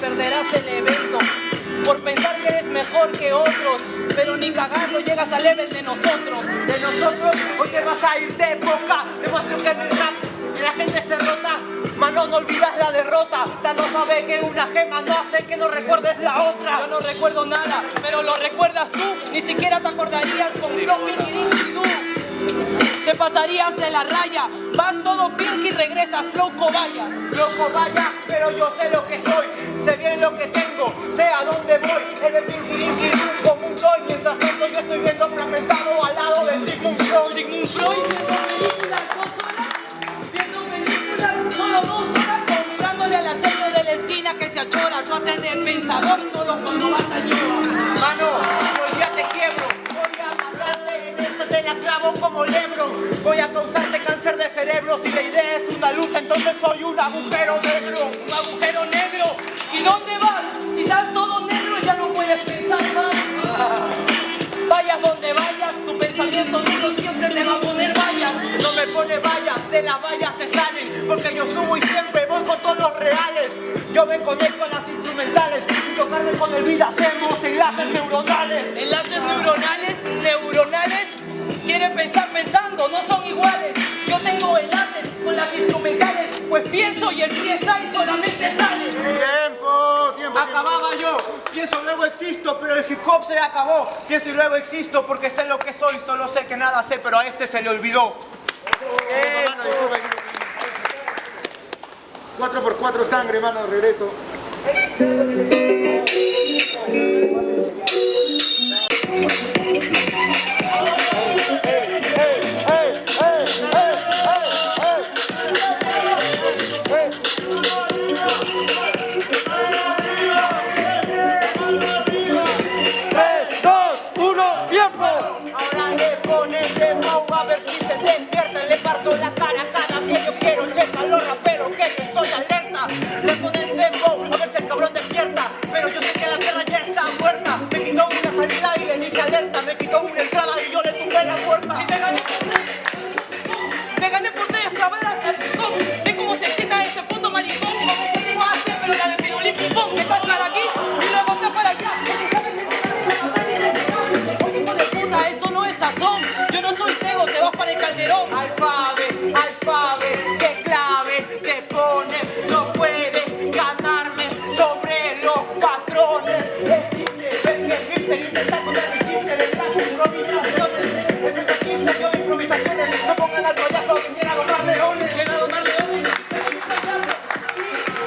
perderás el evento por pensar que eres mejor que otros, pero ni cagando llegas al level de nosotros. De nosotros, hoy te vas a ir de época. Demuestro que mi rap, la gente se rota. Mano, no olvidas la derrota. Tanto sabe que una gema no hace que no recuerdes la otra. Yo no recuerdo nada, pero lo recuerdas tú. Ni siquiera te acordarías con Flow Pinky. Te pasarías de la raya, vas todo Pinky y regresas Flow Cobaya. Flow Cobaya, pero yo sé lo que soy, sé bien lo que tengo, sé a dónde voy. Eres Pinky como un toy, mientras tanto yo estoy viendo fragmentado al lado de Sigmund Freud. Sigmund Freud, viendo películas 2 horas, solo 2 horas, o mirándole al acero de la esquina que se achora. Tú haces de pensador solo cuando vas a llorar. Mano, hoy ya te quiebro, voy a matarte en este te la clavo como Lebron. Voy a causarte cáncer de cerebro, si la idea es una luz, entonces soy un agujero negro. Un agujero negro. ¿Y dónde vas? Si está todo negro ya no puedes pensar más. Vayas donde vayas, tu pensamiento negro siempre te va a poner vallas. No me pone vallas, de las vallas se salen, porque yo subo y siempre voy con todos los reales. Yo me conecto a las instrumentales, sin tocarme con el beat hacemos enlaces neuronales. Enlaces neuronales, quieren pensar pensando, no son iguales. Yo tengo enlaces con las instrumentales, pues pienso y el freestyle solamente sale. Tiempo. Acababa yo, pienso luego existo, pero el hip hop se acabó. Pienso y luego existo porque sé lo que soy, solo sé que nada sé, pero a este se le olvidó. 4x4 sangre, mano, regreso. Ahora le ponen demo a ver si se despierta. Le parto la cara a cada que yo quiero. Checa a los raperos que yo estoy alerta. Le ponen demo a ver si el cabrón despierta. Pero yo sé que la tierra ya está muerta. Me quitó una salida y le dije alerta. Me quitó una entrada y yo le tumbé la puerta. Si te gané por 3 clavadas al picón. Ve cómo se excita este puto maricón. Como se le va a hacer, pero la de pirulín pum, que estás para aquí y luego está para allá. Hijo de puta, esto no es sazón. Yo no soy Tego, te vas para el Calderón. Alfabe, qué clave te pones. No puedes ganarme sobre los patrones. El chiste, ven que el hipster intentando dar mi chiste de las improvisaciones. En este chiste yo improvisaciones. No pongan al payaso que quiera domar leones.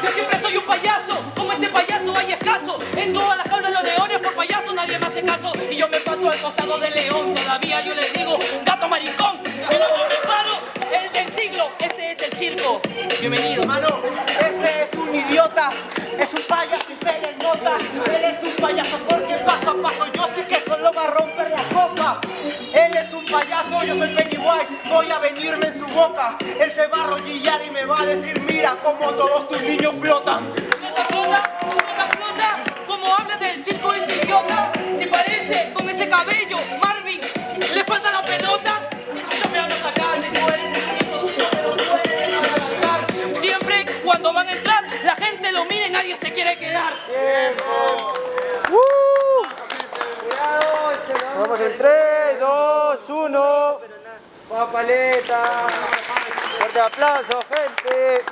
Yo siempre soy un payaso, como este payaso hay escaso. Entro a la jaula de los leones, por payaso nadie me hace caso. Y yo me paso al costado del león, todavía yo les digo, gato maricón. Y luego me paro, el del siglo, este es el circo. Bienvenido. Mano, este es un idiota, es un payaso y se le nota. Él es un payaso porque paso a paso yo sé que solo va a romper la copa. Él es un payaso, yo soy Pennywise, voy a venirme en su boca. Él se va a arrodillar y me va a decir, mira cómo todos tus niños flotan. Flota, como hablas del circo este idiota. Si parece con ese cabello, Marvin, le falta la pelota. Yo me hablas acá, si tú eres el único ciego, pero no eres de Madagascar. Siempre cuando van a entrar, la gente lo mira y nadie se quiere quedar. Vamos en 3, 2, 1. Papaleta. Fuerte aplauso, gente.